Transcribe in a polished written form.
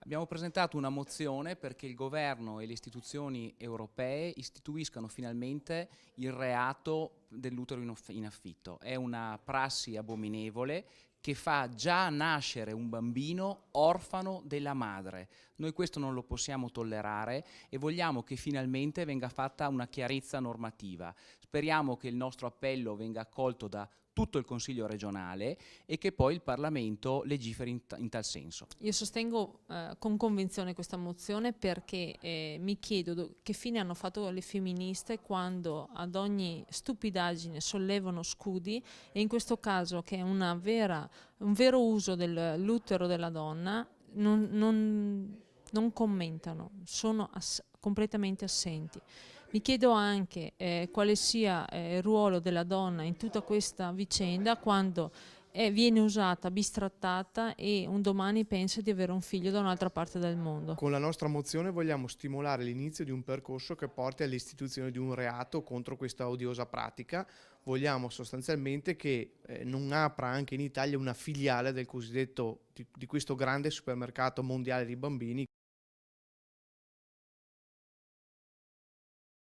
Abbiamo presentato una mozione perché il governo e le istituzioni europee istituiscano finalmente il reato dell'utero in affitto. È una prassi abominevole che fa già nascere un bambino orfano della madre. Noi questo non lo possiamo tollerare e vogliamo che finalmente venga fatta una chiarezza normativa. Speriamo che il nostro appello venga accolto da tutto il Consiglio regionale e che poi il Parlamento legiferi in tal senso. Io sostengo con convinzione questa mozione perché mi chiedo che fine hanno fatto le femministe quando ad ogni stupidaggine sollevano scudi e in questo caso che è un vero uso dell'utero della donna non commentano, sono completamente assenti. Mi chiedo anche quale sia il ruolo della donna in tutta questa vicenda quando viene usata, bistrattata e un domani pensa di avere un figlio da un'altra parte del mondo. Con la nostra mozione vogliamo stimolare l'inizio di un percorso che porti all'istituzione di un reato contro questa odiosa pratica. Vogliamo sostanzialmente che non apra anche in Italia una filiale del cosiddetto di questo grande supermercato mondiale di bambini.